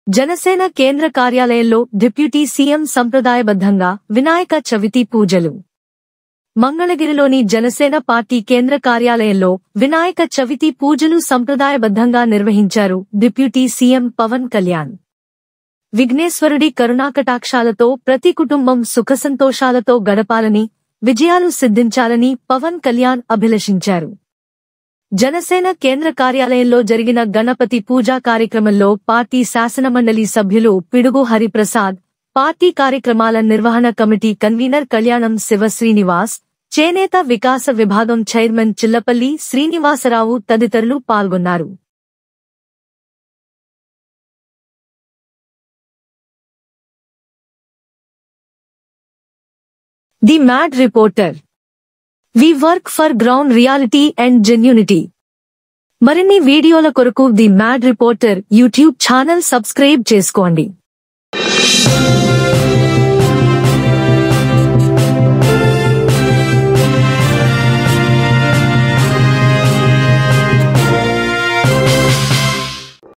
జనసేన కేంద్ర కార్యాలయంలో deputy CM సంప్రదాయబద్ధంగా Vinayaka Chavithi పూజలు. మంగళగిరిలోని జనసేన పార్టీ కేంద్ర కార్యాలయంలో వినాయక చవితి పూజలు సంప్రదాయబద్ధంగా నిర్వహించారు డిప్యూటీ సీఎం పవన్ కళ్యాణ్. విఘ్నేశ్వరుడి కరుణాకటాక్షాలతో ప్రతి కుటుంబం సుఖసంతోషాలతో గడపాలని, విజయాలు సిద్ధించాలని పవన్ కళ్యాణ్ అభిలషించారు. జనసేన కేంద్ర కార్యాలయంలో జరిగిన గణపతి పూజా కార్యక్రమంలో పార్టీ శాసనమండలి సభ్యులు పిడుగు హరిప్రసాద్, పార్టీ కార్యక్రమాల నిర్వహణ కమిటీ కన్వీనర్ కళ్యాణం శివ శ్రీనివాస్, చేనేత వికాస విభాగం చైర్మన్ చిల్లపల్లి శ్రీనివాసరావు తదితరులు పాల్గొన్నారు. The mad reporter. We work for ground reality and genuinity. మరిన్ని వీడియోల కొరకు the mad reporter YouTube channel subscribe చేసుకోండి.